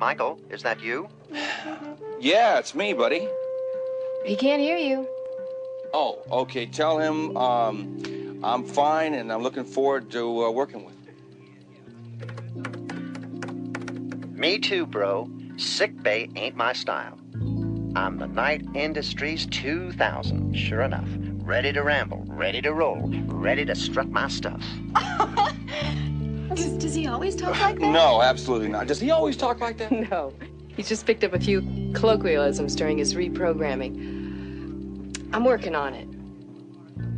Michael, is that you? Yeah, it's me, buddy. He can't hear you. Oh, okay. Tell him I'm fine and I'm looking forward to working with him. Me too, bro. Sick bay ain't my style. I'm the Night Industries 2000, sure enough. Ready to ramble, ready to roll, ready to strut my stuff. Does he always talk like that? No, absolutely not. Does he always talk like that? No. He's just picked up a few colloquialisms during his reprogramming. I'm working on it.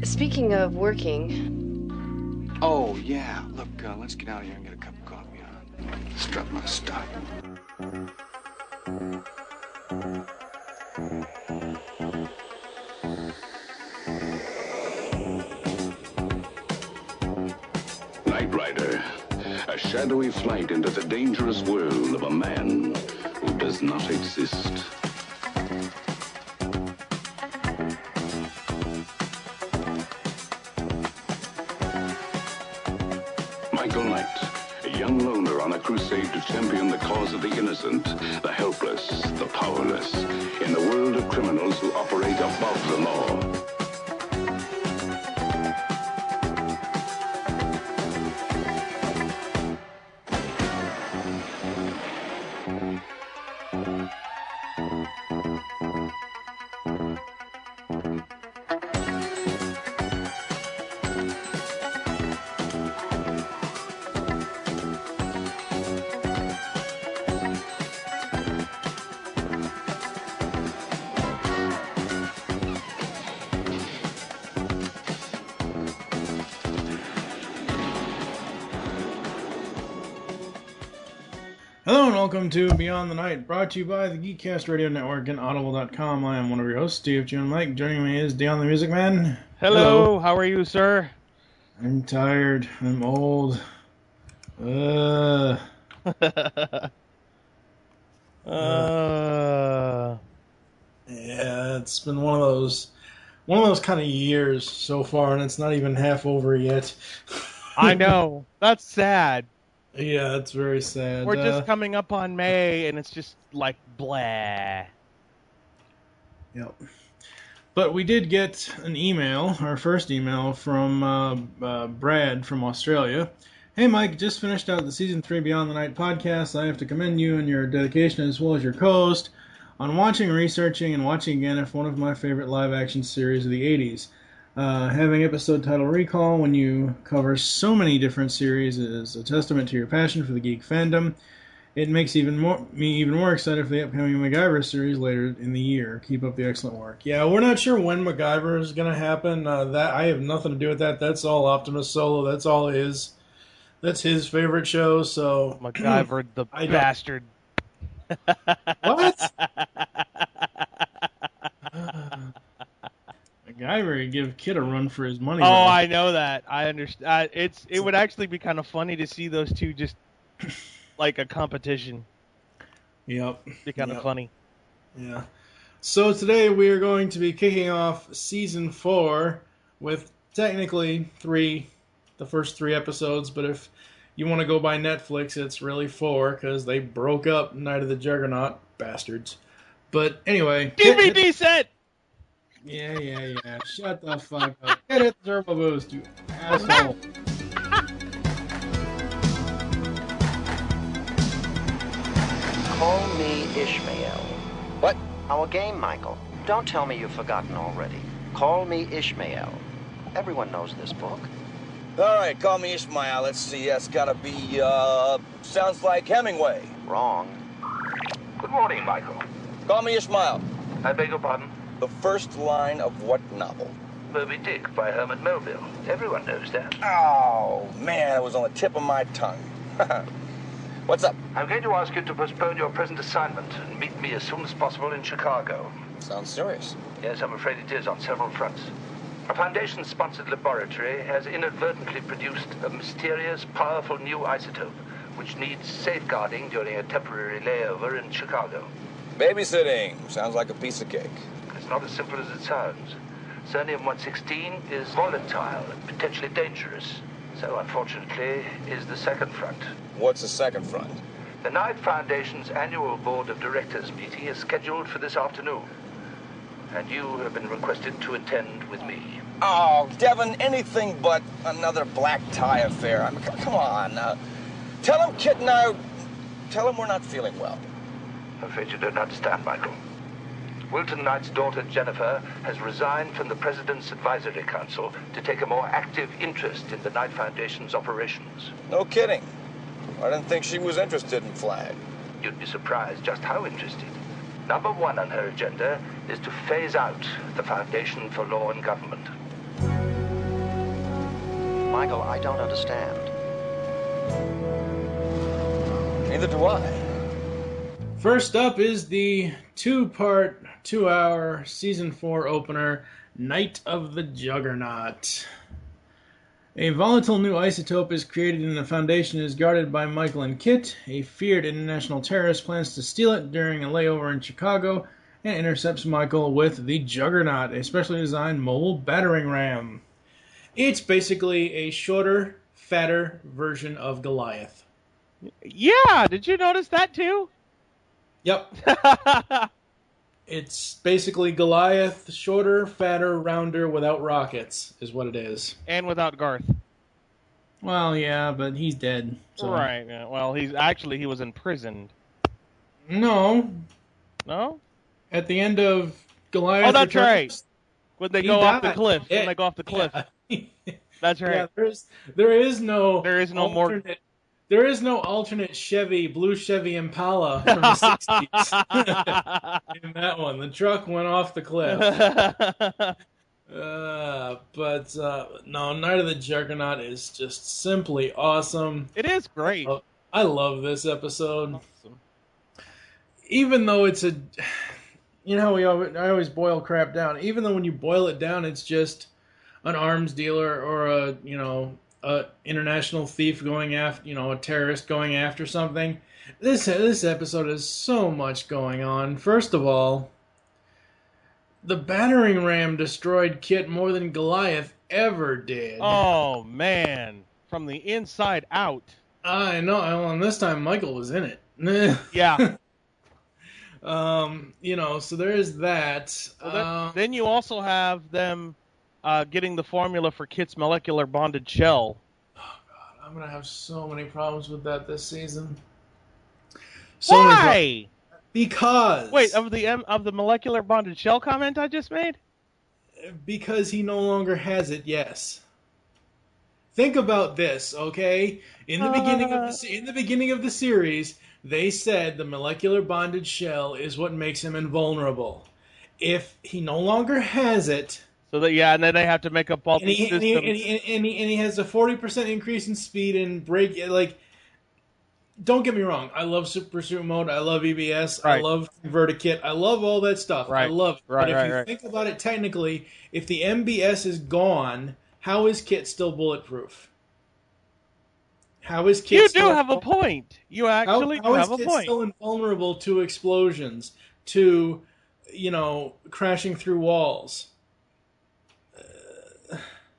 Speaking of working... Oh, yeah. Look, let's get out of here and get a cup of coffee, huh? Strut my stuff. Night Rider, a shadowy flight into the dangerous world of a man who does not exist. Michael Knight, a young loner on a crusade to champion the cause of the innocent, the helpless, the powerless, in the world of criminals who operate above the law. Hello and welcome to Beyond the Night, brought to you by the Geekcast Radio Network and Audible.com. I am one of your hosts, Steve, Jim, Mike. Joining me is Dion the Music Man. Hello, how are you, sir? I'm tired. I'm old. Yeah, it's been one of those kind of years so far, and it's not even half over yet. I know. That's sad. Yeah, it's very sad. We're just coming up on May, and it's just like, blah. Yep. But we did get an email, our first email, from Brad from Australia. Hey, Mike, just finished out the Season 3 Beyond the Night podcast. I have to commend you and your dedication, as well as your co-host, on watching, researching, and watching again if one of my favorite live-action series of the 80s. Having episode title recall when you cover so many different series is a testament to your passion for the geek fandom. It makes me even more excited for the upcoming MacGyver series later in the year. Keep up the excellent work. Yeah, we're not sure when MacGyver is going to happen. That I have nothing to do with that. That's all Optimus Solo. That's all his. That's his favorite show. So MacGyver, the bastard. What? MacGyver give Kid a run for his money. Oh, though. I know that. I understand. It would actually be kind of funny to see those two just like a competition. Yep. Be kind of funny. Yeah. So today we are going to be kicking off Season 4 with technically the first 3 episodes, but if you want to go by Netflix, it's really 4 because they broke up Night of the Juggernaut, bastards. But anyway. DVD set! Yeah. Shut the fuck up. Get it, Turbo Boost, you asshole. Call me Ishmael. What? Our game, Michael. Don't tell me you've forgotten already. Call me Ishmael. Everyone knows this book. All right, call me Ishmael. Let's see. That's gotta be, sounds like Hemingway. Wrong. Good morning, Michael. Call me Ishmael. I beg your pardon? The first line of what novel? Moby Dick by Herman Melville. Everyone knows that. Oh, man, it was on the tip of my tongue. What's up? I'm going to ask you to postpone your present assignment and meet me as soon as possible in Chicago. Sounds serious. Yes, I'm afraid it is on several fronts. A Foundation-sponsored laboratory has inadvertently produced a mysterious, powerful new isotope which needs safeguarding during a temporary layover in Chicago. Babysitting. Sounds like a piece of cake. It's not as simple as it sounds. Cerium-116 is volatile and potentially dangerous. So, unfortunately, is the second front. What's the second front? The Knight Foundation's annual Board of Directors meeting is scheduled for this afternoon, and you have been requested to attend with me. Oh, Devin, anything but another black tie affair. I mean, come on. Tell him Kit and I... Tell him we're not feeling well. I'm afraid you don't understand, Michael. Wilton Knight's daughter, Jennifer, has resigned from the President's Advisory Council to take a more active interest in the Knight Foundation's operations. No kidding. I didn't think she was interested in Flag. You'd be surprised just how interested. Number one on her agenda is to phase out the Foundation for Law and Government. Michael, I don't understand. Neither do I. First up is the two-part, 2-hour Season 4 opener, Night of the Juggernaut. A volatile new isotope is created and the Foundation is guarded by Michael and KITT. A feared international terrorist plans to steal it during a layover in Chicago and intercepts Michael with the Juggernaut, a specially designed mobile battering ram. It's basically a shorter, fatter version of Goliath. Yeah, did you notice that too? Yep. It's basically Goliath, shorter, fatter, rounder, without rockets, is what it is. And without Garth. Well, yeah, but he's dead. So. Right. Yeah. Well, he was imprisoned. No. No? At the end of Goliath. Oh, that's Returns, right. When they go off the cliff. Yeah. When they go off the cliff. Yeah. That's right. Yeah, there is no more. There is no alternate blue Chevy Impala from the 60s in that one. The truck went off the cliff. No, Night of the Juggernaut is just simply awesome. It is great. I love this episode. Awesome. Even though it's I always boil crap down. Even though when you boil it down, it's just an arms dealer or a international thief going after, a terrorist going after something. This episode has so much going on. First of all, the battering ram destroyed KITT more than Goliath ever did. Oh man, from the inside out. I know, and this time Michael was in it. Yeah. So there is that. Well, then you also have them getting the formula for KITT's molecular bonded shell. Oh God, I'm gonna have so many problems with that this season. Why? Because of the molecular bonded shell comment I just made. Because he no longer has it. Yes. Think about this, okay? In the beginning of the series, they said the molecular bonded shell is what makes him invulnerable. If he no longer has it. So that and then they have to make up all these systems. And he has a 40% increase in speed and break. Don't get me wrong. I love Super Pursuit Mode. I love EBS. Right. I love ConvertiKit. I love all that stuff. Right. I love it. Right, but if you think about it technically, if the MBS is gone, how is KITT still bulletproof? How is KITT You do have a point. You actually how have a is KITT point. still invulnerable to explosions, to, crashing through walls?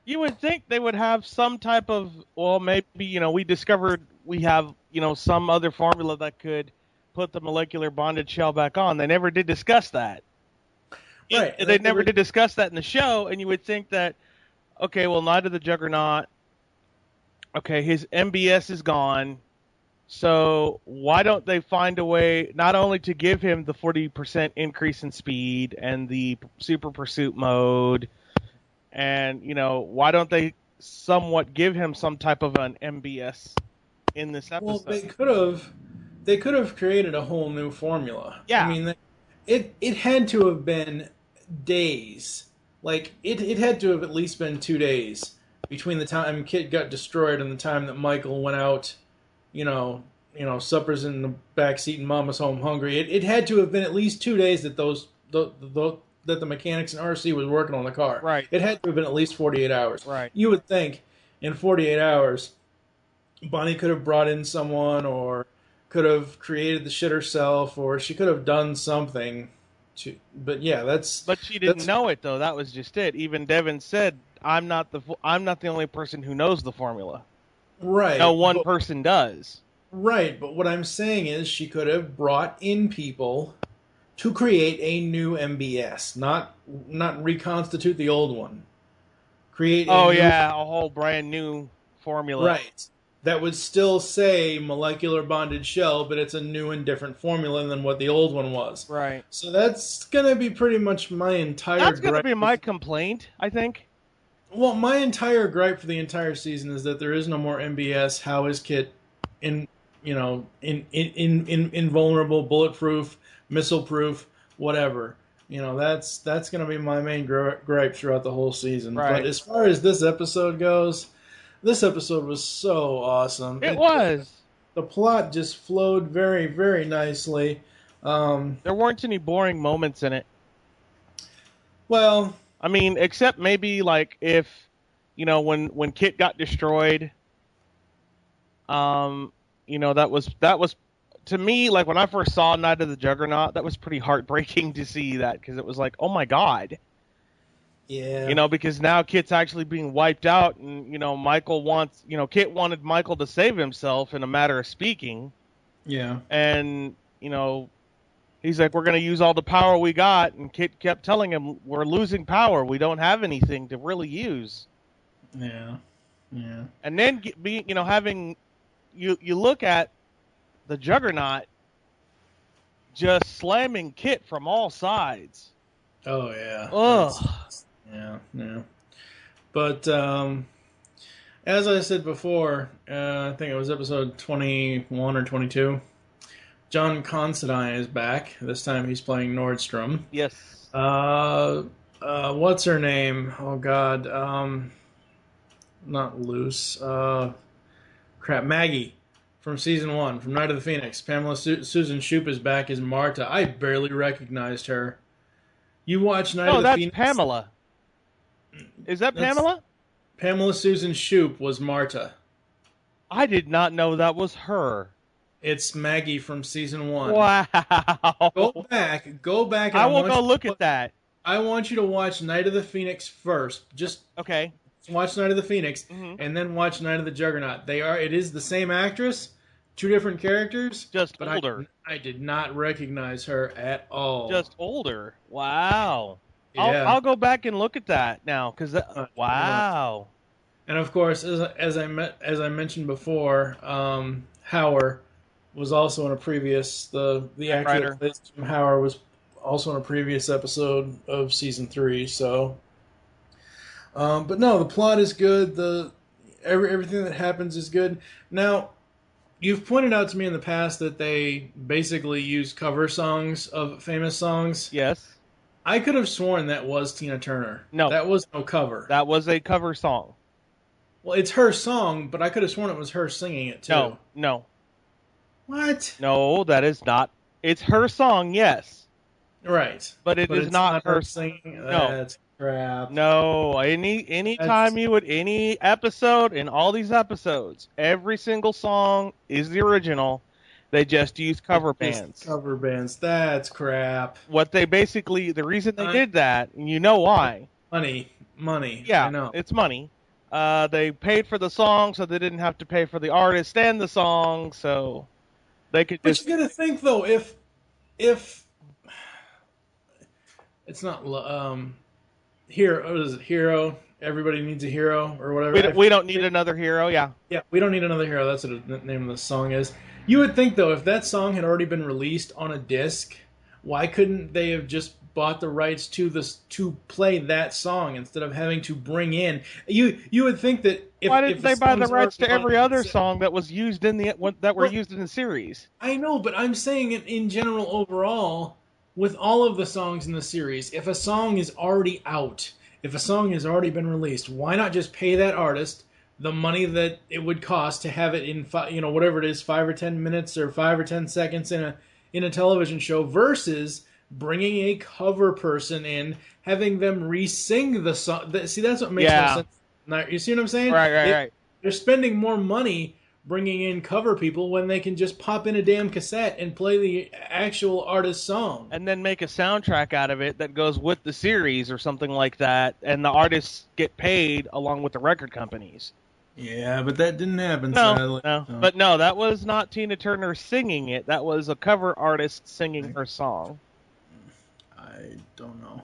You would think they would have some type of, maybe, we discovered we have, some other formula that could put the molecular bonded shell back on. They never did discuss that. Right. They never did discuss that in the show, and you would think that, okay, well, Night of the Juggernaut, okay, his MBS is gone, so why don't they find a way not only to give him the 40% increase in speed and the Super Pursuit Mode, and, why don't they somewhat give him some type of an MBS in this episode? Well, they could have created a whole new formula. Yeah. I mean, it had to have been days. It had to have at least been 2 days between the time KITT got destroyed and the time that Michael went out, supper's in the backseat and Mama's home hungry. It had to have been at least 2 days that that the mechanics and RC was working on the car. Right. It had to have been at least 48 hours. Right. You would think in 48 hours, Bonnie could have brought in someone or could have created the shit herself or she could have done something. But she didn't know it, though. That was just it. Even Devin said, I'm not the only person who knows the formula. Right. No one person does. Right, but what I'm saying is she could have brought in people to create a new MBS, not reconstitute the old one. Create a new, yeah, a whole brand new formula. right, that would still say molecular bonded shell, but it's a new and different formula than what the old one was. Right. So that's going to be pretty much my entire That's going to gripe. be my complaint, I think. Well, my entire gripe for the entire season is that there is no more MBS. How is KITT invulnerable, bulletproof, missile proof, whatever? That's going to be my main gripe throughout the whole season. Right. But as far as this episode goes, this episode was so awesome. It was. The plot just flowed very, very nicely. There weren't any boring moments in it. Well, I mean, except maybe like if, when KITT got destroyed, that was to me, like when I first saw Night of the Juggernaut, that was pretty heartbreaking to see that, because it was like, oh my God. yeah. Because now KITT's actually being wiped out, and, KITT wanted Michael to save himself in a matter of speaking. Yeah. And, he's like, we're going to use all the power we got. And KITT kept telling him, we're losing power. We don't have anything to really use. Yeah. Yeah. And then, having, you look at the Juggernaut just slamming KITT from all sides. Oh, yeah. Ugh. Yeah, yeah. But as I said before, I think it was episode 21 or 22, John Considine is back. This time he's playing Nordstrom. Yes. What's her name? Oh, God. Not Luce. Maggie from season 1, from Night of the Phoenix. Pamela Susan Shoop is back as Marta. I barely recognized her. You watch Night of the Phoenix? Oh, that's Pamela. Is that Pamela? Pamela Susan Shoop was Marta. I did not know that was her. It's Maggie from season 1. Wow. Go back. And I will go look at that. I want you to watch Night of the Phoenix first. Just okay. Watch Night of the Phoenix, and then watch Night of the Juggernaut. It is the same actress, 2 different characters. Just older. I did not recognize her at all. Just older. Wow. Yeah. I'll go back and look at that now, because wow. And of course, as I mentioned before, Hauer was also in a previous the actor that plays Jim Hauer was also in a previous episode of season 3. So, but no, the plot is good. Everything that happens is good. Now, you've pointed out to me in the past that they basically use cover songs of famous songs. Yes. I could have sworn that was Tina Turner. No. That was no cover. That was a cover song. Well, it's her song, but I could have sworn it was her singing it, too. No. What? No, that is not. It's her song, yes. Right. But it is not her singing. No. That's crap. No. Anytime any episode, in all these episodes, every single song is the original. They just use cover bands. Cover bands. That's crap. What they basically, the reason they did that, and you know why. Money. Yeah, I know. it's money. They paid for the song, so they didn't have to pay for the artist and the song, so they could just... But you gotta think, though, if it's not Hero, Everybody Needs a Hero, or whatever. We don't need another hero, yeah. Yeah, we don't need another hero. That's what the name of the song is. You would think, though, if that song had already been released on a disc, why couldn't they have just bought the rights to play that song instead of having to bring in? You would think that if why didn't they buy the rights to every other set, song that was used in used in the series? I know, but I'm saying it in general overall with all of the songs in the series. If a song is already out, if a song has already been released, why not just pay that artist the money that it would cost to have it in, whatever it is, 5 or 10 minutes or 5 or 10 seconds in a television show, versus bringing a cover person in, having them re-sing the song. See, that's what makes no sense. Now, you see what I'm saying? Right. They're spending more money bringing in cover people when they can just pop in a damn cassette and play the actual artist's song. And then make a soundtrack out of it that goes with the series or something like that, and the artists get paid along with the record companies. Yeah, but that didn't happen, No, sadly. no. So. But no, that was not Tina Turner singing it. That was a cover artist singing her song. I don't know.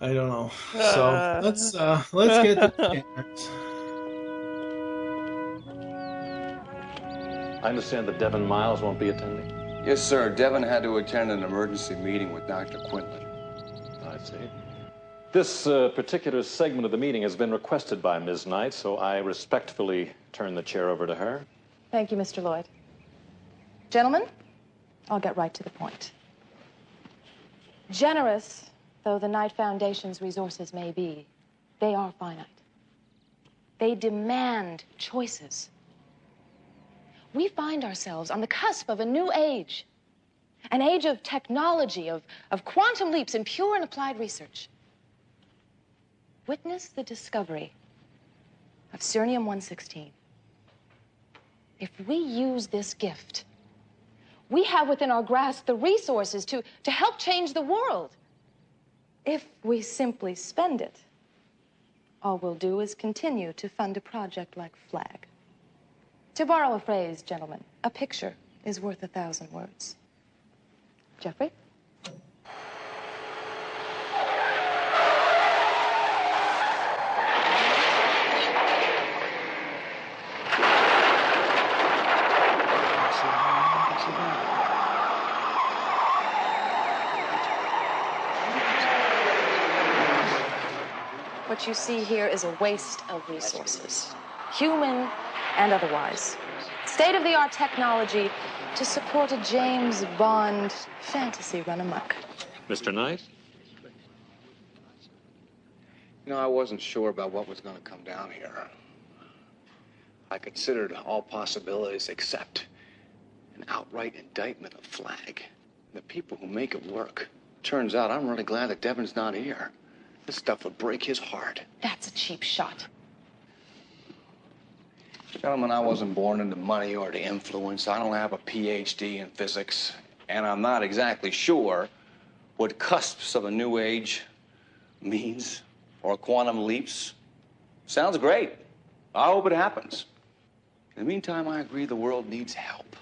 I don't know. So let's get to scanners. I understand that Devin Miles won't be attending. Yes, sir. Devin had to attend an emergency meeting with Dr. Quinlan. I see. This particular segment of the meeting has been requested by Ms. Knight, so I respectfully turn the chair over to her. Thank you, Mr. Lloyd. Gentlemen, I'll get right to the point. Generous though the Knight Foundation's resources may be, they are finite. They demand choices. We find ourselves on the cusp of a new age, an age of technology, of quantum leaps in pure and applied research. Witness the discovery of Cerium-116. If we use this gift, we have within our grasp the resources to help change the world. If we simply spend it, all we'll do is continue to fund a project like FLAG. To borrow a phrase, gentlemen, a picture is worth 1,000 words. Jeffrey? What you see here is a waste of resources, human and otherwise. State-of-the-art technology to support a James Bond fantasy run amok. Mr. Knight? You know, I wasn't sure about what was going to come down here. I considered all possibilities except an outright indictment of FLAG. The people who make it work. Turns out I'm really glad that Devin's not here. This stuff would break his heart. That's a cheap shot. Gentlemen, I wasn't born into money or to influence. I don't have a PhD in physics. And I'm not exactly sure what cusps of a new age means or quantum leaps. Sounds great. I hope it happens. In the meantime, I agree the world needs help.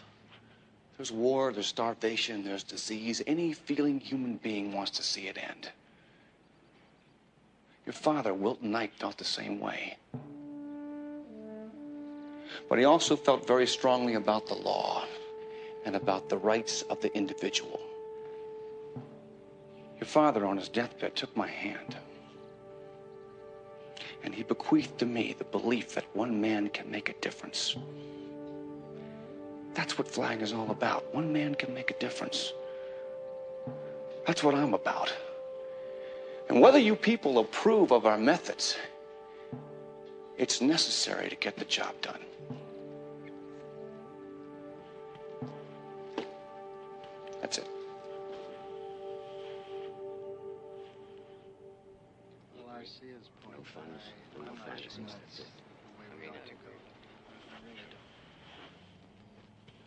There's war, there's starvation, there's disease. Any feeling human being wants to see it end. Your father, Wilton Knight, felt the same way. But he also felt very strongly about the law and about the rights of the individual. Your father, on his deathbed, took my hand. And he bequeathed to me the belief that one man can make a difference. That's what FLAG is all about. One man can make a difference. That's what I'm about. And whether you people approve of our methods, it's necessary to get the job done. That's it.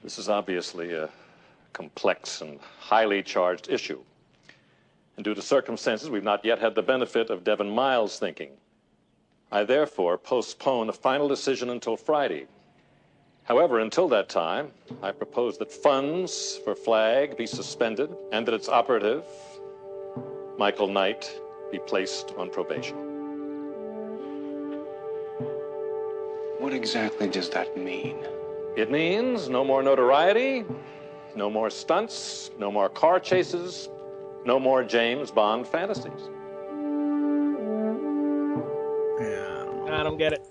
This is obviously a complex and highly charged issue. And due to circumstances, we've not yet had the benefit of Devin Miles' thinking. I therefore postpone a final decision until Friday. However, until that time, I propose that funds for FLAG be suspended and that its operative, Michael Knight, be placed on probation. What exactly does that mean? It means no more notoriety, no more stunts, no more car chases, no more James Bond fantasies. I don't get it.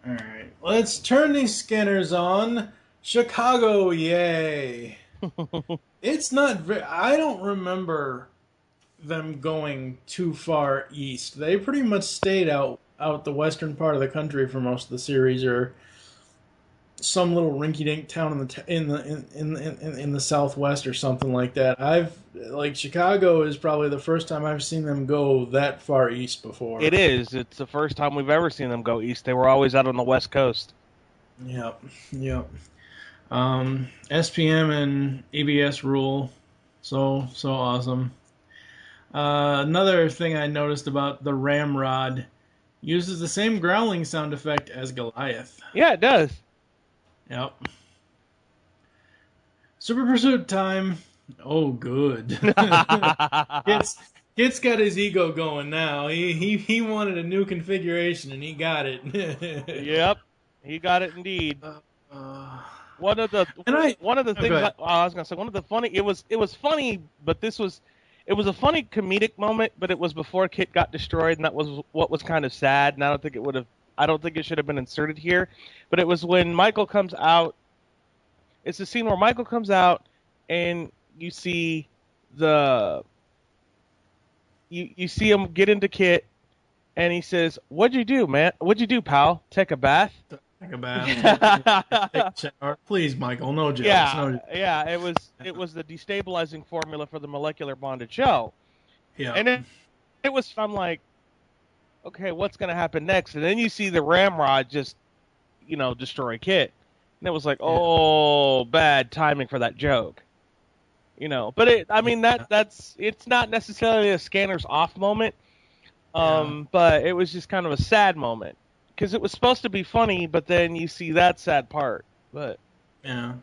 All right, let's turn these scanners on. Chicago, yay! It's not. I don't remember them going too far east. They pretty much stayed out the western part of the country for most of the series, or some little rinky-dink town in the southwest or something like that. Chicago is probably the first time I've seen them go that far east before. It is. It's the first time we've ever seen them go east. They were always out on the west coast. Yep. SPM and ABS rule. So awesome. Another thing I noticed about the Ramrod Uses the same growling sound effect as Goliath. Yeah, it does. Yep. Super Pursuit time. Oh, good. Kit's got his ego going now. He wanted a new configuration and he got it. Yep, he got it indeed. One of the things I was gonna say, one of the funny, it was funny, but it was a funny comedic moment, but it was before KITT got destroyed, and that was what was kind of sad, and I don't think it should have been inserted here, but it was when Michael comes out. It's the scene where Michael comes out, and you see you see him get into KITT, and he says, "What'd you do, man? What'd you do, pal? Take a bath?" Take a bath. Take a shower. Please, Michael, no jokes. Yeah, it was the destabilizing formula for the molecular bonded shell. Yeah. And I'm like, okay, what's going to happen next? And then you see the ramrod just, destroy KITT. And it was like, oh, bad timing for that joke. But it's not necessarily a scanner's off moment. But it was just kind of a sad moment. Because it was supposed to be funny, but then you see that sad part. But and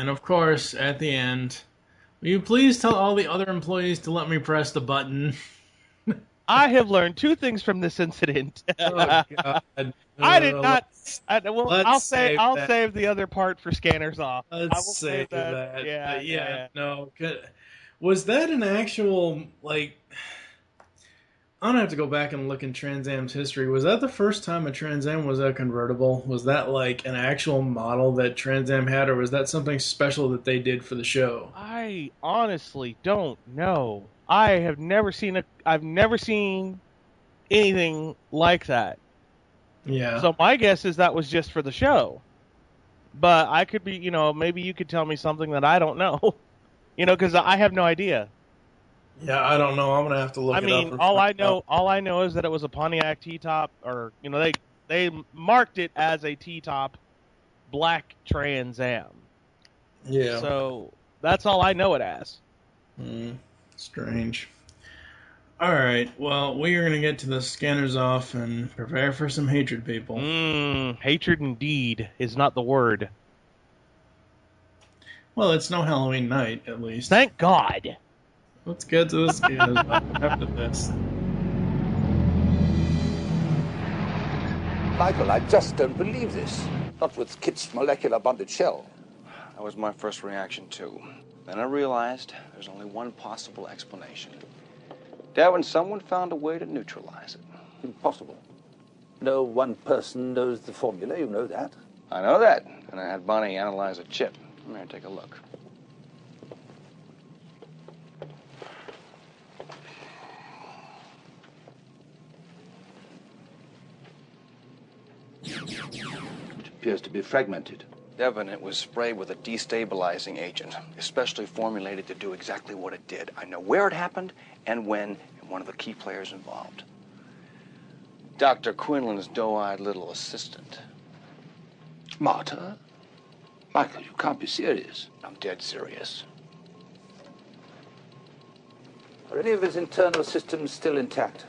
of course, at the end, will you please tell all the other employees to let me press the button? I have learned two things from this incident. Oh, God. I did not. I'll save the other part for scanners off. Let's save that. Yeah. No. Was that an actual, I'm going to have to go back and look in Trans Am's history. Was that the first time a Trans Am was a convertible? Was that an actual model that Trans Am had, or was that something special that they did for the show? I honestly don't know. I've never seen anything like that. Yeah. So my guess is that was just for the show. But I could be, maybe you could tell me something that I don't know. Because I have no idea. Yeah, I don't know. I'm gonna have to look it up. all I know is that it was a Pontiac T-top, or they marked it as a T-top black Trans Am. Yeah. So that's all I know it as. Strange. All right. Well, we are gonna get to the scanners off and prepare for some hatred, people. Hatred indeed is not the word. Well, it's no Halloween night, at least. Thank God. Let's get to the scanners after this. Michael, I just don't believe this. Not with KITT's molecular bonded shell. That was my first reaction, too. Then I realized there's only one possible explanation. Darwin, someone found a way to neutralize it. Impossible. No one person knows the formula, you know that. I know that, and I had Bonnie analyze a chip. Come here, take a look. It appears to be fragmented. Devin, it was sprayed with a destabilizing agent, especially formulated to do exactly what it did. I know where it happened and when, and one of the key players involved. Dr. Quinlan's doe-eyed little assistant. Martyr? Michael, you can't be serious. I'm dead serious. Are any of his internal systems still intact?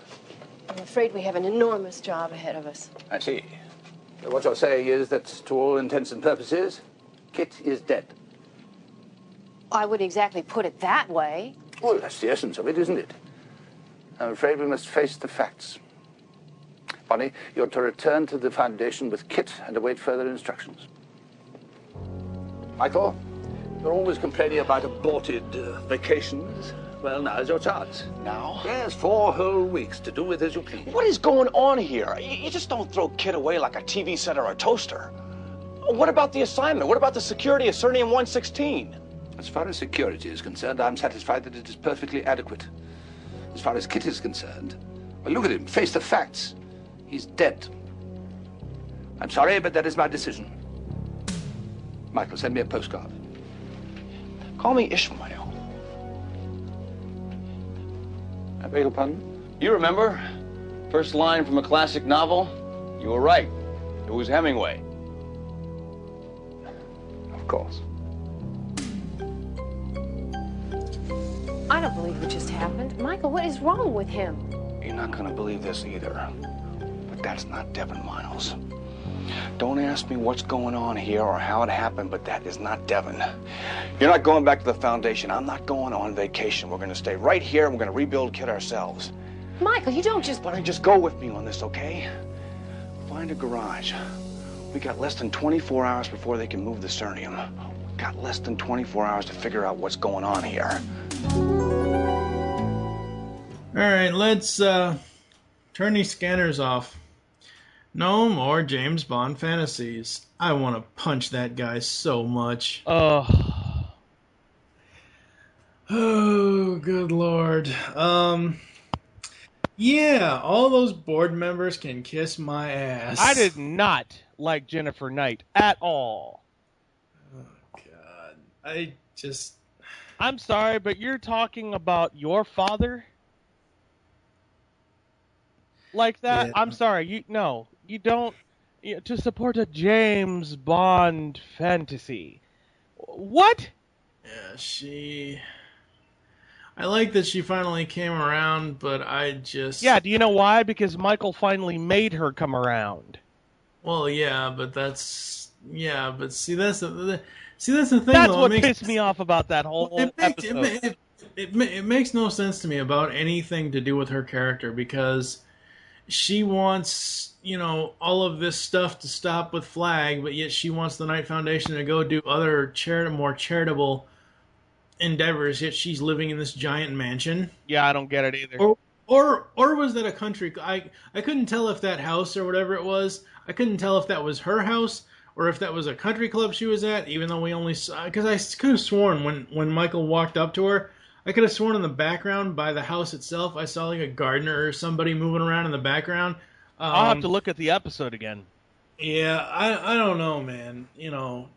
I'm afraid we have an enormous job ahead of us. I see. So what you're saying is that, to all intents and purposes, KITT is dead. I wouldn't exactly put it that way. Well, that's the essence of it, isn't it? I'm afraid we must face the facts. Bonnie, you're to return to the Foundation with KITT and await further instructions. Michael, you're always complaining about aborted vacations. Well, now's your chance. Now? Yes, 4 whole weeks to do with as you please. What is going on here? You just don't throw KITT away like a TV set or a toaster. What about the assignment? What about the security of Cernium 116? As far as security is concerned, I'm satisfied that it is perfectly adequate. As far as KITT is concerned, well, look at him. Face the facts. He's dead. I'm sorry, but that is my decision. Michael, send me a postcard. Call me Ishmael. I beg your pardon? You remember? First line from a classic novel? You were right. It was Hemingway. Of course. I don't believe what just happened. Michael, what is wrong with him? You're not gonna believe this either, but that's not Devin Miles. Don't ask me what's going on here or how it happened, but that is not Devin. You're not going back to the Foundation. I'm not going on vacation. We're gonna stay right here and we're gonna rebuild KITT ourselves. Michael, you don't just... Why don't you just go with me on this, okay? Find a garage. We got less than 24 hours before they can move the Cernium. We got less than 24 hours to figure out what's going on here. All right, let's turn these scanners off. No more James Bond fantasies. I want to punch that guy so much. Oh, good Lord. Yeah, all those board members can kiss my ass. I did not like Jennifer Knight at all. Oh, God. I'm sorry, but you're talking about your father? Like that? Yeah. I'm sorry. You don't. To support a James Bond fantasy. What? Yeah, I like that she finally came around, but I just... Yeah, do you know why? Because Michael finally made her come around. Well, yeah, but that's... Yeah, but see, that's the thing, That's though. what pissed me off about that whole episode. It makes no sense to me about anything to do with her character, because she wants, all of this stuff to stop with Flag, but yet she wants the Knight Foundation to go do other more charitable endeavors, yet she's living in this giant mansion. Yeah, I don't get it either. Or was that a country? I couldn't tell if that house or whatever it was, I couldn't tell if that was her house or if that was a country club she was at, even though we only saw... Because I could have sworn when Michael walked up to her, I could have sworn in the background by the house itself, I saw like a gardener or somebody moving around in the background. I'll have to look at the episode again. Yeah, I don't know, man. I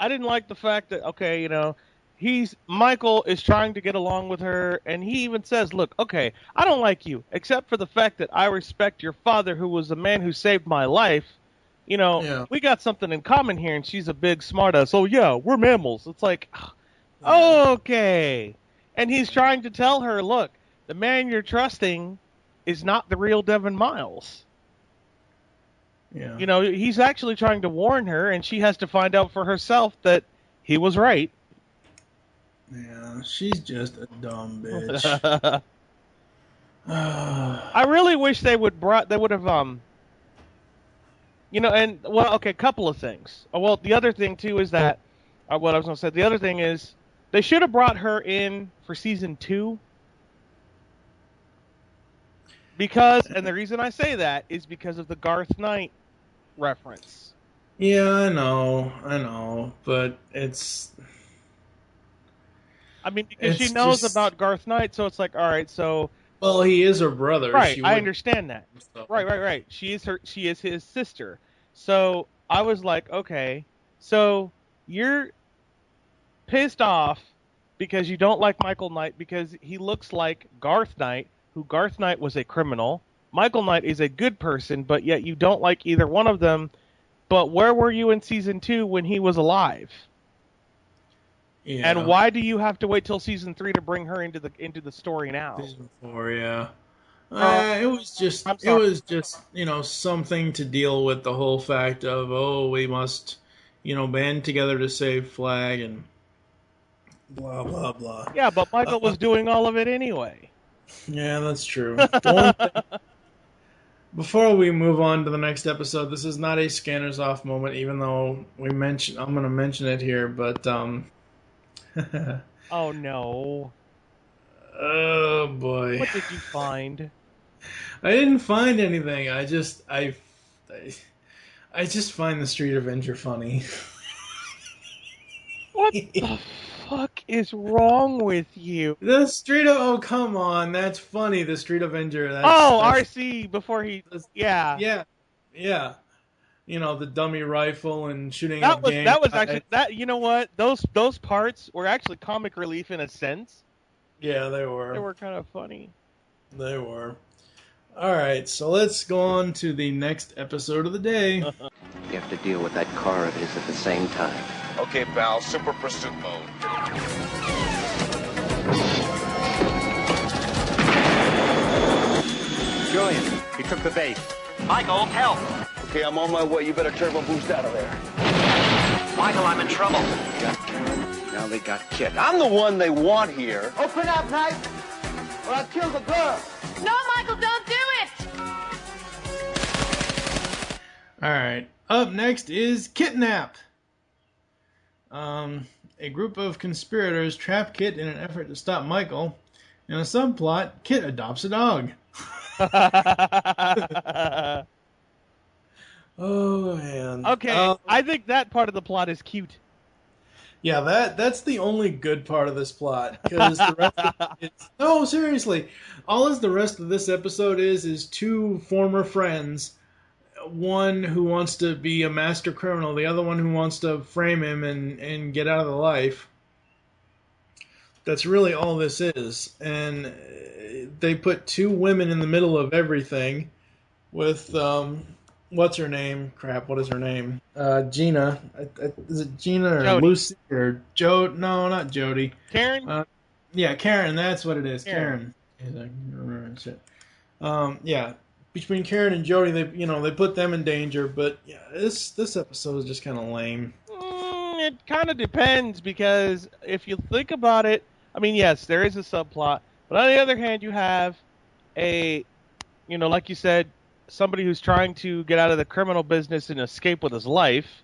didn't like the fact that, okay, Michael is trying to get along with her, and he even says, look, okay, I don't like you, except for the fact that I respect your father, who was the man who saved my life. We got something in common here, and she's a big smartass. Oh, yeah, we're mammals. It's like, okay. And he's trying to tell her, look, the man you're trusting is not the real Devin Miles. Yeah. He's actually trying to warn her, and she has to find out for herself that he was right. Yeah, she's just a dumb bitch. I really wish they would have, a couple of things. Well, the other thing too is that, what I was going to say, the other thing is, they should have brought her in for season 2. Because, and the reason I say that is because of the Garth Knight reference. Yeah, I know, but it's... because she knows about Garth Knight, so it's like, all right, so... Well, he is her brother. Right, I understand that. So. Right. She is his sister. So, I was like, okay, so you're pissed off because you don't like Michael Knight because he looks like Garth Knight, who Garth Knight was a criminal. Michael Knight is a good person, but yet you don't like either one of them. But where were you in season 2 when he was alive? Yeah. And why do you have to wait till season 3 to bring her into the story now? Season 4, yeah. It was just something to deal with the whole fact of, we must, band together to save Flag and blah blah blah. Yeah, but Michael was doing all of it anyway. Yeah, that's true. Before we move on to the next episode, this is not a scanners off moment, even though I'm going to mention it here, but oh no. Oh boy. What did you find? I didn't find anything. I just find the Street Avenger funny. What the fuck is wrong with you? Oh, come on, that's funny. The Street Avenger. RC before he. Yeah. The dummy rifle and shooting. That was actually that. You know what? Those parts were actually comic relief in a sense. Yeah, they were. They were kind of funny. They were. All right, so let's go on to the next episode of the day. You have to deal with that car of his at the same time. Okay, pal, super pursuit mode. Julian, he took the bait. Michael, help! Okay, I'm on my way. You better turbo boost out of there. Michael, I'm in trouble. They got Karen, now they got KITT. I'm the one they want here. Open up, Knight, or I'll kill the girl. No, Michael, don't do it! All right. Up next is Kitnap. A group of conspirators trap KITT in an effort to stop Michael. In a subplot, KITT adopts a dog. Oh, man. Okay, I think that part of the plot is cute. Yeah, that's the only good part of this plot. Because the rest of it's, no, seriously. All the rest of this episode is two former friends. One who wants to be a master criminal, the other one who wants to frame him and get out of the life. That's really all this is. And they put two women in the middle of everything with, what's her name? Crap, what is her name? Gina. Is it Gina or Jody. Lucy or Joe? No, not Jody. Karen? Yeah, Karen, that's what it is. Karen. Yeah. Between Karen and Jody, they put them in danger, but yeah, this episode is just kind of lame. It kind of depends, because if you think about it, I mean, yes, there is a subplot, but on the other hand, you have like you said, somebody who's trying to get out of the criminal business and escape with his life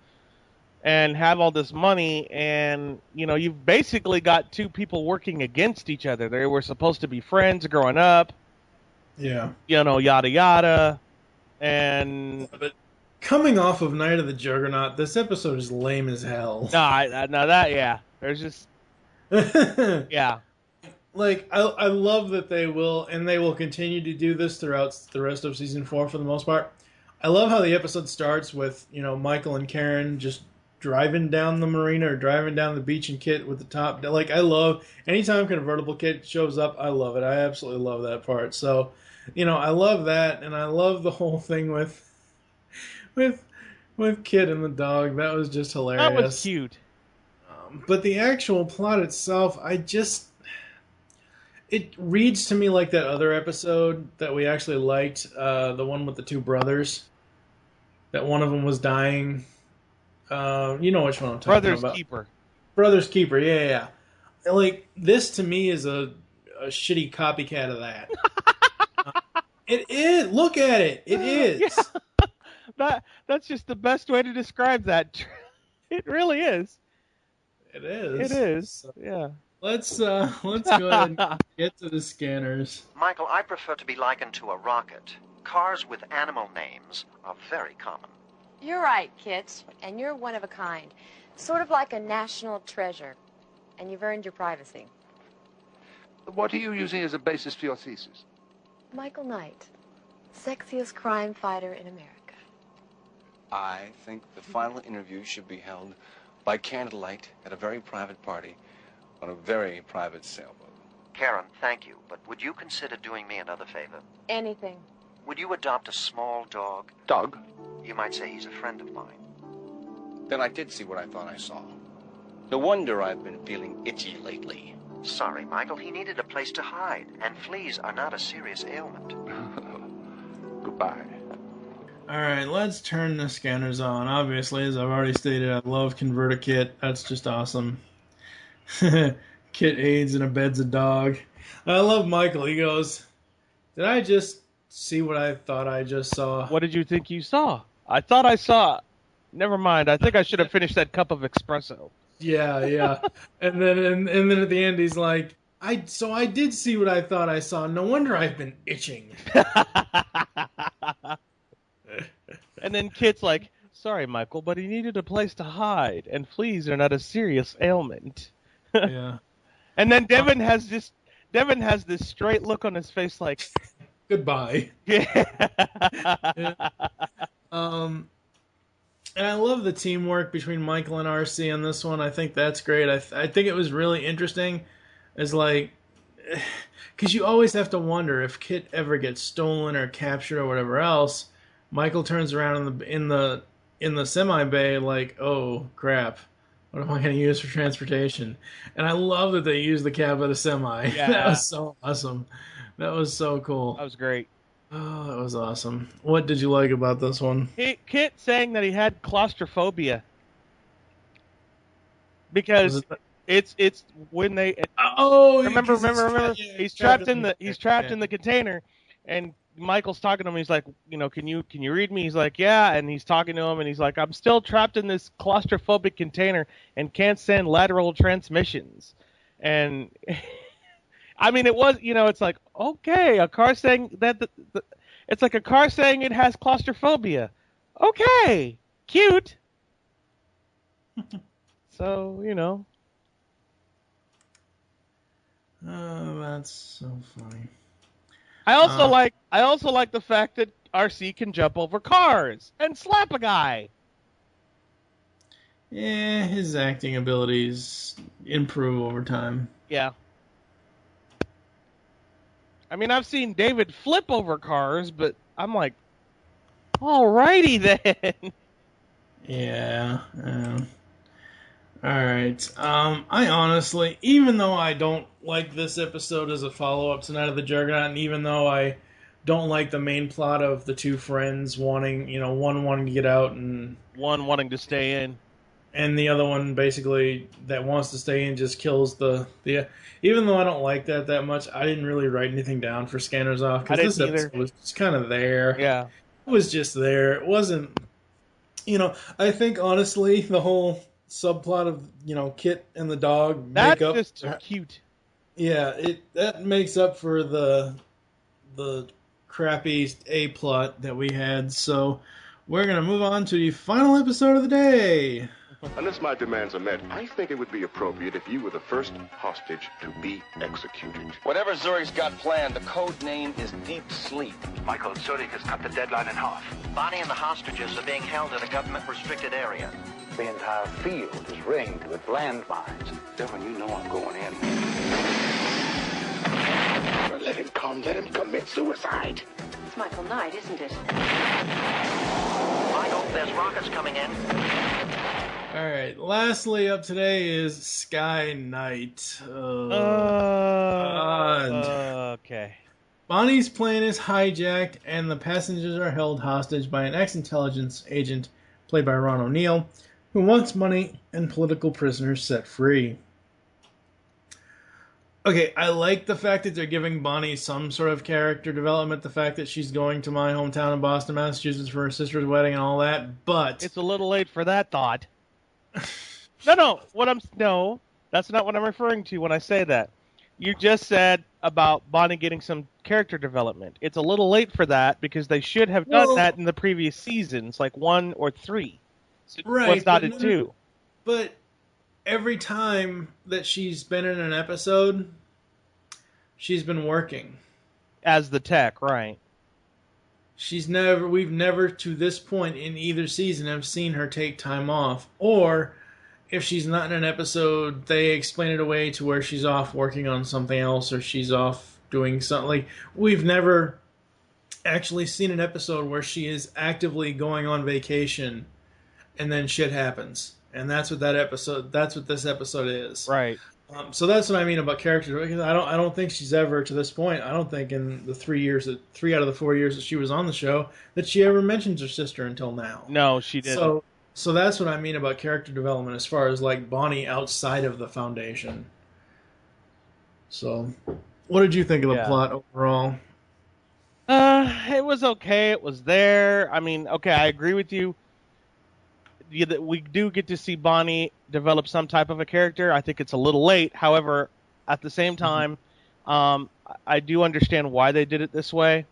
and have all this money, and, you've basically got two people working against each other. They were supposed to be friends growing up. Yeah. Yada yada. And But coming off of Night of the Juggernaut, this episode is lame as hell. There's just yeah. Like, I love that they will continue to do this throughout the rest of season 4 for the most part. I love how the episode starts with, Michael and Karen just driving down the marina or driving down the beach and KITT with the top. Like, I love, anytime Convertible KITT shows up, I love it. I absolutely love that part. So, I love that, and I love the whole thing with KITT and the dog. That was just hilarious. That was cute. But the actual plot itself, it reads to me like that other episode that we actually liked, the one with the two brothers. That one of them was dying. You know which one I'm talking Brother's about. Keeper. Brother's Keeper, yeah. Like, this to me is a shitty copycat of that. It is. Look at it. It is. Yeah. That's just the best way to describe that. It really is. It is. It is. So, yeah. Let's go ahead and get to the scanners. Michael, I prefer to be likened to a rocket. Cars with animal names are very common. You're right, KITT, and you're one of a kind. Sort of like a national treasure. And you've earned your privacy. What are you using as a basis for your thesis? Michael Knight, sexiest crime fighter in America. I think the final interview should be held by candlelight at a very private party on a very private sailboat. Karen, thank you, but would you consider doing me another favor? Anything. Would you adopt a small dog? Doug? You might say he's a friend of mine. Then I did see what I thought I saw. No wonder I've been feeling itchy lately. Sorry, Michael, he needed a place to hide, and fleas are not a serious ailment. Goodbye. Alright, let's turn the scanners on. Obviously, as I've already stated, I love Converter KITT. That's just awesome. KITT aids and abeds a dog. I love Michael. He goes, did I just see what I thought I just saw? What did you think you saw? I thought I saw. Never mind. I think I should have finished that cup of espresso. Yeah. and then at the end, he's like, I did see what I thought I saw. No wonder I've been itching. And then KITT's like, sorry, Michael, but he needed a place to hide, and fleas are not a serious ailment. Yeah. And then Devin has this straight look on his face, like, goodbye. Yeah. And I love the teamwork between Michael and RC on this one. I think that's great. I think it was really interesting. It's like, because you always have to wonder if KITT ever gets stolen or captured or whatever else. Michael turns around in the semi bay like, oh crap, what am I going to use for transportation? And I love that they use the cab of the semi. Yeah. That was so awesome. That was so cool. That was great. Oh, that was awesome. What did you like about this one? KITT saying that he had claustrophobia Was because it it's when they remember. He's trapped in the container, and Michael's talking to him. He's like, can you read me? He's like, yeah, and he's talking to him, and he's like, I'm still trapped in this claustrophobic container and can't send lateral transmissions, and I mean, it was, it's like, okay, a car saying that it's like a car saying it has claustrophobia. Okay, cute. So, Oh, that's so funny. I also like the fact that RC can jump over cars and slap a guy. Yeah, his acting abilities improve over time. Yeah. I mean, I've seen David flip over cars, but I'm like, alrighty then. Yeah. Alright. I honestly, even though I don't like this episode as a follow-up to Night of the Juggernaut, and even though I don't like the main plot of the two friends wanting, one wanting to get out and one wanting to stay in, and the other one basically that wants to stay in just kills the even though I don't like that much, I didn't really write anything down for Scanners Off because this episode was just kind of there. Yeah. It was just there. It wasn't, I think honestly the whole subplot of, KITT and the dog that's make up. Just too cute. Yeah, that makes up for the crappy A plot that we had. So we're going to move on to the final episode of the day. Unless my demands are met, I think it would be appropriate if you were the first hostage to be executed. Whatever Zurich's got planned, the code name is Deep Sleep. Michael, Zurich has cut the deadline in half. Bonnie and the hostages are being held in a government-restricted area. The entire field is ringed with landmines. Devin, you know I'm going in. Let him come. Let him commit suicide. It's Michael Knight, isn't it? Michael, there's rockets coming in. Alright, lastly up today is Sky Knight. Okay. Bonnie's plane is hijacked and the passengers are held hostage by an ex-intelligence agent played by Ron O'Neill who wants money and political prisoners set free. Okay, I like the fact that they're giving Bonnie some sort of character development, the fact that she's going to my hometown in Boston, Massachusetts for her sister's wedding and all that, but it's a little late for that thought. No, that's not what I'm referring to when I say that. You just said about Bonnie getting some character development. It's a little late for that because they should have done that in the previous seasons, like 1 or 3. So right, what's not in 2? But every time that she's been in an episode, she's been working as the tech, right? We've never to this point in either season have seen her take time off, or if she's not in an episode, they explain it away to where she's off working on something else or she's off doing something. Like, we've never actually seen an episode where she is actively going on vacation and then shit happens. And that's what this episode is. Right. So that's what I mean about character. Because I don't think she's ever, to this point, I don't think in the 3 out of the 4 years that she was on the show, that she ever mentions her sister until now. No, she didn't. So that's what I mean about character development as far as like Bonnie outside of the Foundation. So, what did you think of the plot overall? It was okay. It was there. I mean, okay, I agree with you. We do get to see Bonnie develop some type of a character. I think it's a little late. However, at the same time, I do understand why they did it this way.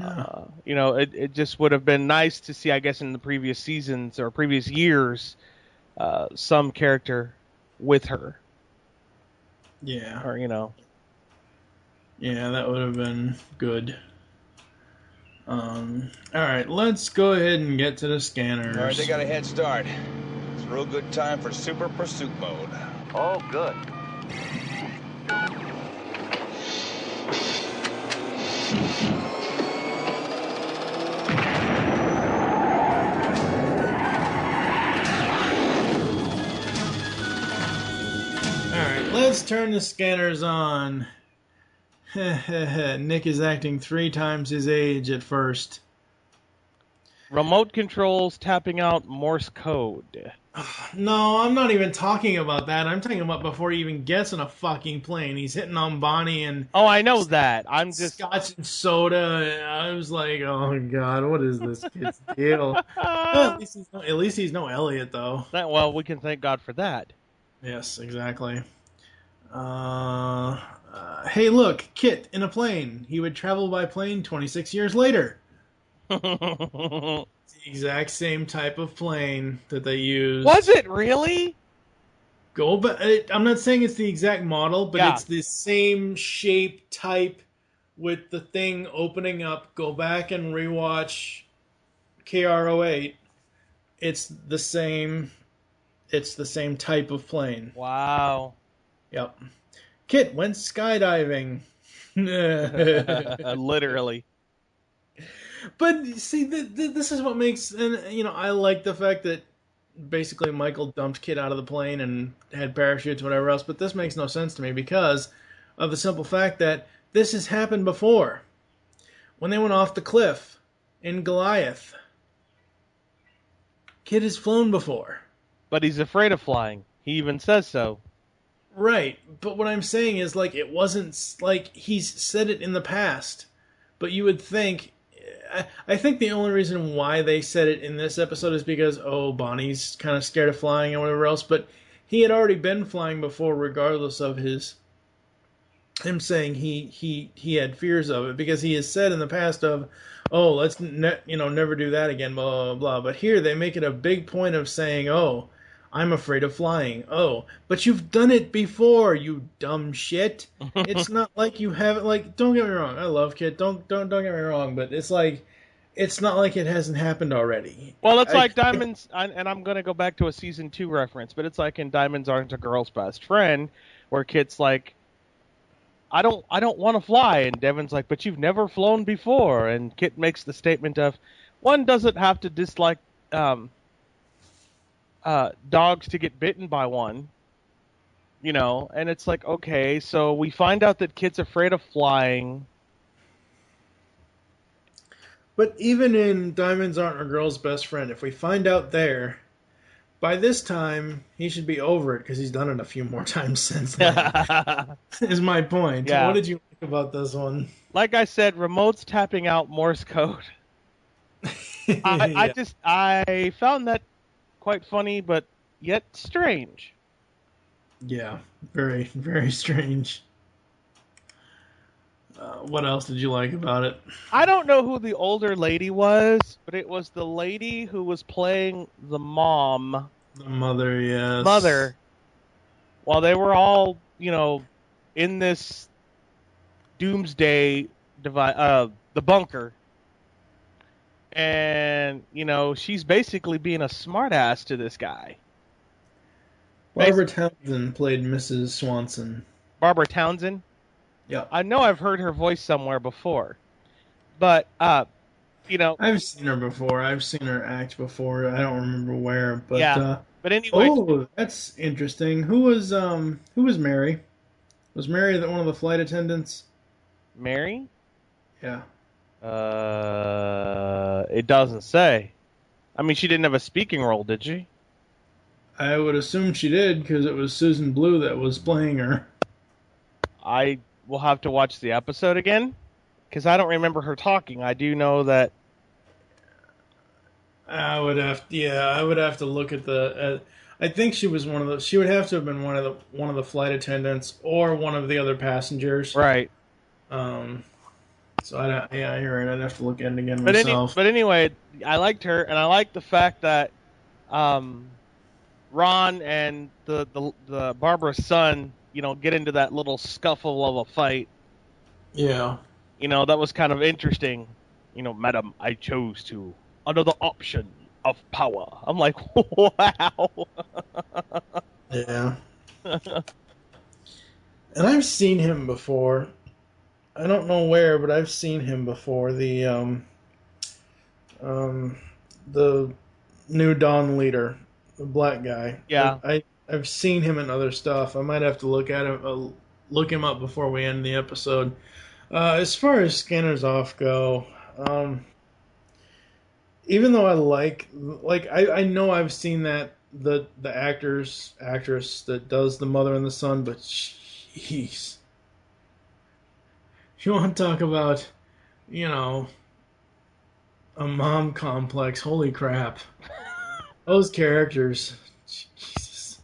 It just would have been nice to see, I guess, in the previous seasons or previous years, some character with her. Yeah. Or, Yeah, that would have been good. Alright, let's go ahead and get to the scanners. Alright, they got a head start. It's a real good time for super pursuit mode. Oh, good. Alright, let's turn the scanners on. Nick is acting 3 times his age at first. Remote controls tapping out Morse code. No, I'm not even talking about that. I'm talking about before he even gets in a fucking plane. He's hitting on Bonnie and Oh, I know that. I'm just scotch and soda. I was like, oh god, what is this kid's deal? At least he's no Elliot though. Well, we can thank God for that. Yes, exactly. Hey, look, KITT in a plane. He would travel by plane 26 years later. It's the exact same type of plane that they used. Was it really? Go back. I'm not saying it's the exact model, but it's the same shape type with the thing opening up. Go back and rewatch KRO8. It's the same. It's the same type of plane. Wow. Yep. KITT went skydiving. Literally. But see, this is what makes, and I like the fact that basically Michael dumped KITT out of the plane and had parachutes, whatever else. But this makes no sense to me because of the simple fact that this has happened before. When they went off the cliff in Goliath, KITT has flown before. But he's afraid of flying. He even says so. Right, but what I'm saying is, like, it wasn't, like, he's said it in the past, but you would think, I think the only reason why they said it in this episode is because, Bonnie's kind of scared of flying and whatever else, but he had already been flying before regardless of him saying he had fears of it, because he has said in the past of, let's, never do that again, blah, blah, blah, but here they make it a big point of saying, I'm afraid of flying. But you've done it before, you dumb shit. It's not like you haven't, like, don't get me wrong, I love KITT, don't get me wrong, but it's like, it's not like it hasn't happened already. Well, it's like Diamonds, and I'm going to go back to a season 2 reference, but it's like in Diamonds Aren't a Girl's Best Friend, where KITT's like, I don't want to fly, and Devin's like, but you've never flown before, and KITT makes the statement of, one doesn't have to dislike, dogs to get bitten by one, and it's like, okay, so we find out that KITT's afraid of flying. But even in Diamonds Aren't a Girl's Best Friend, if we find out there, by this time, he should be over it, because he's done it a few more times since then. Is my point. Yeah. What did you think about this one? Like I said, remotes tapping out Morse code. I found that quite funny, but yet strange. Yeah, very, very strange. What else did you like about it? I don't know who the older lady was, but it was the lady who was playing the mom. The mother, yes. Mother. While they were all, in this doomsday the bunker. And, she's basically being a smartass to this guy. Barbara Townsend played Mrs. Swanson. Barbara Townsend? Yeah. I know I've heard her voice somewhere before. But, I've seen her before. I've seen her act before. I don't remember where. But, yeah. But anyway. That's interesting. Who was Mary? Was Mary one of the flight attendants? Mary? Yeah. It doesn't say. I mean, she didn't have a speaking role, did she? I would assume she did, because it was Susan Blue that was playing her. I will have to watch the episode again, because I don't remember her talking. I do know that. I would have to look at the. I think she was one of the. She would have to have been one of the flight attendants or one of the other passengers. Right. So you're right. I'd have to look at it again myself. But anyway, I liked her, and I liked the fact that Ron and the Barbara's son, get into that little scuffle of a fight. Yeah. That was kind of interesting. Madam, I chose to under the option of power. I'm like, wow. Yeah. And I've seen him before. I don't know where, but I've seen him before. The new Dawn leader, the black guy. Yeah. I've seen him in other stuff. I might have to look at him look him up before we end the episode. As far as Scanners Off go, even though I know I've seen that the actress that does the mother and the son, but jeez, you want to talk about, a mom complex? Holy crap, those characters, Jesus.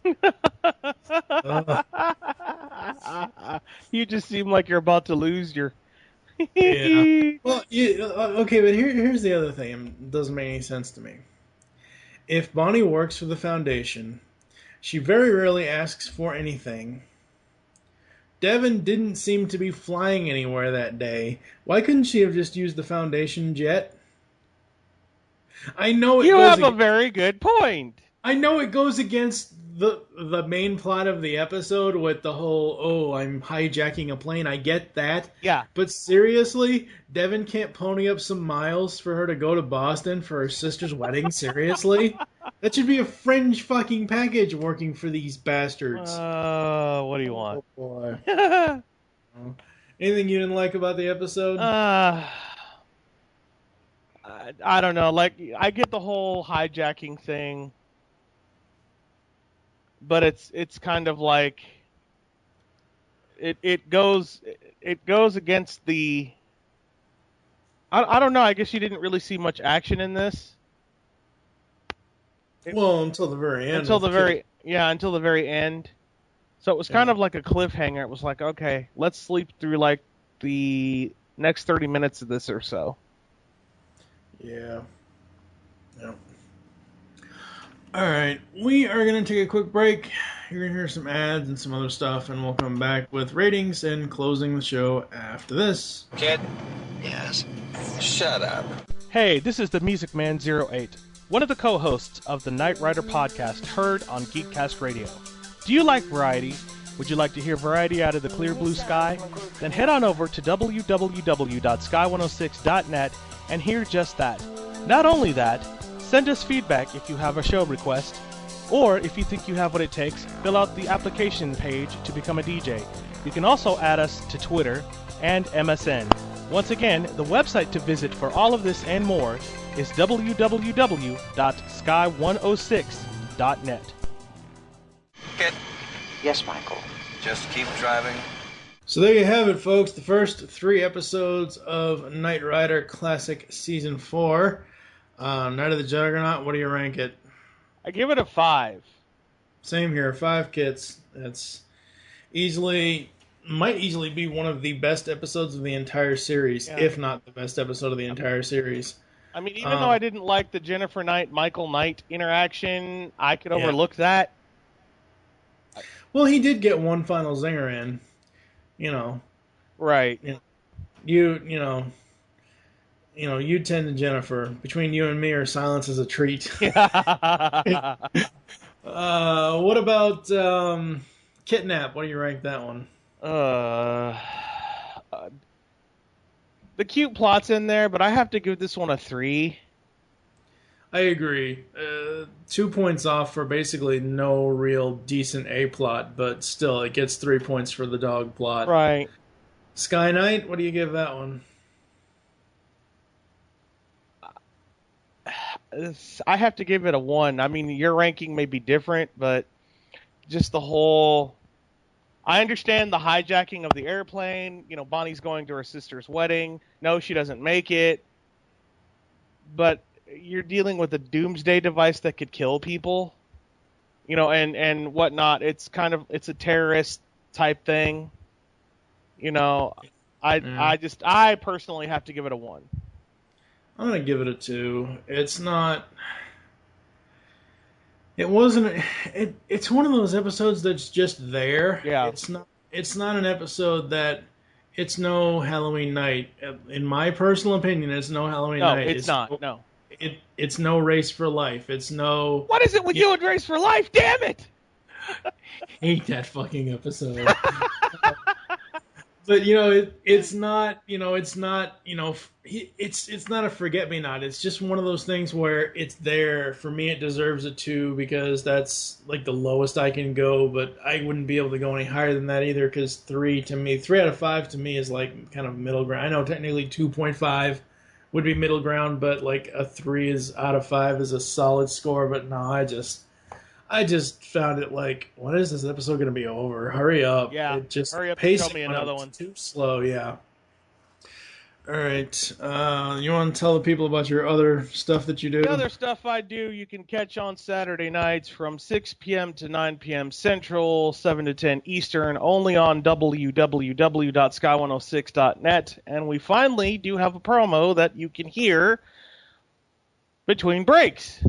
You just seem like you're about to lose your. Yeah. Well, okay, but here's the other thing. It doesn't make any sense to me. If Bonnie works for the Foundation, she very rarely asks for anything. Devin didn't seem to be flying anywhere that day. Why couldn't she have just used the Foundation jet? I know you have a very good point. I know it goes against the main plot of the episode with the whole, I'm hijacking a plane. I get that. Yeah. But seriously, Devin can't pony up some miles for her to go to Boston for her sister's wedding? Seriously? That should be a fringe fucking package working for these bastards. What do you want? Oh, boy. Anything you didn't like about the episode? I don't know. Like, I get the whole hijacking thing. But it's kind of like it goes against the I don't know, I guess you didn't really see much action in this. Until the very end. Until the very end. So it was kind of like a cliffhanger. It was like, okay, let's sleep through like the next 30 minutes of this or so. Yeah. Alright, we are going to take a quick break. You're going to hear some ads and some other stuff, and we'll come back with ratings and closing the show after this. Kid? Yes? Shut up. Hey, this is the Music Man 08, one of the co-hosts of the Knight Rider podcast heard on Geekcast Radio. Do you like variety? Would you like to hear variety out of the clear blue sky? Then head on over to www.sky106.net and hear just that. Not only that, send us feedback if you have a show request, or if you think you have what it takes, fill out the application page to become a DJ. You can also add us to Twitter and MSN. Once again, the website to visit for all of this and more is www.sky106.net. Kid? Yes, Michael. Just keep driving. So there you have it, folks. The first 3 episodes of Knight Rider Classic Season 4. Night of the Juggernaut, what do you rank it? I give it a 5. Same here, 5 kits. That's might easily be one of the best episodes of the entire series, if not the best episode of the entire series. I mean, even though I didn't like the Jennifer Knight, Michael Knight interaction, I could overlook that. Well, he did get one final zinger in, Right. You 10 to Jennifer. Between you and me, our silence is a treat. What about Kitnap? What do you rank that one? The cute plot's in there, but I have to give this one a 3. I agree. 2 points off for basically no real decent A plot, but still, it gets 3 points for the dog plot. Right. Sky Knight, what do you give that one? I have to give it a 1. I mean, your ranking may be different, but just the whole... I understand the hijacking of the airplane. Bonnie's going to her sister's wedding. No, she doesn't make it. But you're dealing with a doomsday device that could kill people, and whatnot. It's it's a terrorist type thing. I personally have to give it a 1. I'm going to give it a 2. It's not... It wasn't... It's one of those episodes that's just there. Yeah. It's not an episode that... It's no Halloween Night. In my personal opinion, it's no Halloween Night. No, it's not. No. It's no Race for Life. It's no... What is it with you and Race for Life? Damn it! I hate that fucking episode. But it's not it's not it's not a forget-me-not. It's just one of those things where it's there for me. It deserves a 2 because that's like the lowest I can go, but I wouldn't be able to go any higher than that either because 3 out of 5 to me is like kind of middle ground. I know technically 2.5 would be middle ground, but like a 3 out of 5 is a solid score. But no, I just found it like, when is this episode going to be over? Hurry up. Yeah, it just hurry up and tell me pacing another one. too slow, yeah. All right. You want to tell the people about your other stuff that you do? The other stuff I do, you can catch on Saturday nights from 6 p.m. to 9 p.m. Central, 7 to 10 Eastern, only on www.sky106.net. And we finally do have a promo that you can hear between breaks.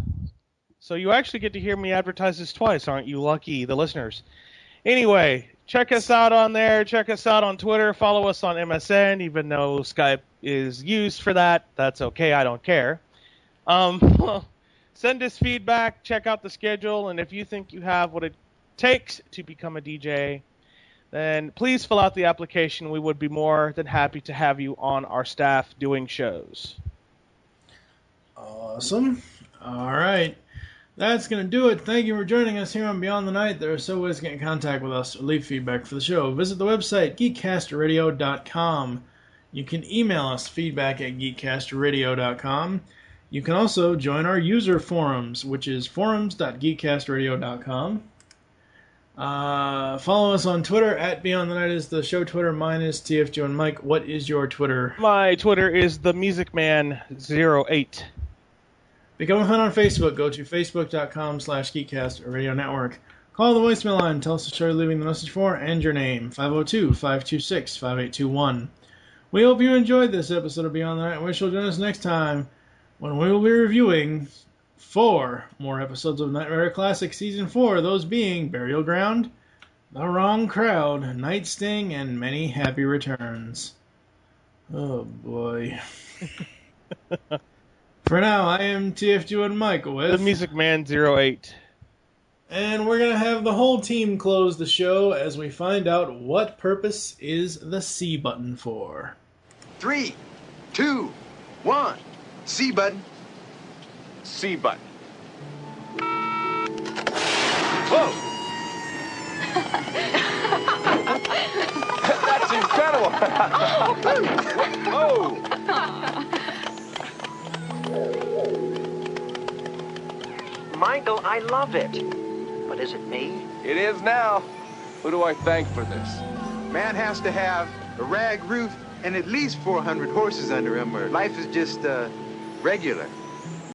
So you actually get to hear me advertise this twice, aren't you lucky, the listeners? Anyway, check us out on there. Check us out on Twitter. Follow us on MSN, even though Skype is used for that. That's okay. I don't care. Send us feedback. Check out the schedule. And if you think you have what it takes to become a DJ, then please fill out the application. We would be more than happy to have you on our staff doing shows. Awesome. All right. That's going to do it. Thank you for joining us here on Beyond the Night. There are several ways to get in contact with us or leave feedback for the show. Visit the website, geekcastradio.com. You can email us feedback at geekcastradio.com. You can also join our user forums, which is forums.geekcastradio.com. Follow us on Twitter, at Beyond the Night is the show Twitter. Mine is TFJ and Mike. What is your Twitter? My Twitter is themusicman08. Become a fan on Facebook. Go to facebook.com/Geekcast Radio Network. Call the voicemail line. Tell us the show you're leaving the message for and your name. 502-526-5821. We hope you enjoyed this episode of Beyond the Night and wish you'll join us next time when we will be reviewing 4 more episodes of Nightmare Classic Season 4. Those being Burial Ground, The Wrong Crowd, Night Sting, and Many Happy Returns. Oh boy. For now, I am TFG and Mike with The Music Man 08. And we're going to have the whole team close the show as we find out what purpose is the C button for. 3, 2, 1. C button. C button. Whoa! That's incredible. Whoa! Michael, I love it. But is it me? It is now. Who do I thank for this? Man has to have a rag roof and at least 400 horses under him, or life is just regular.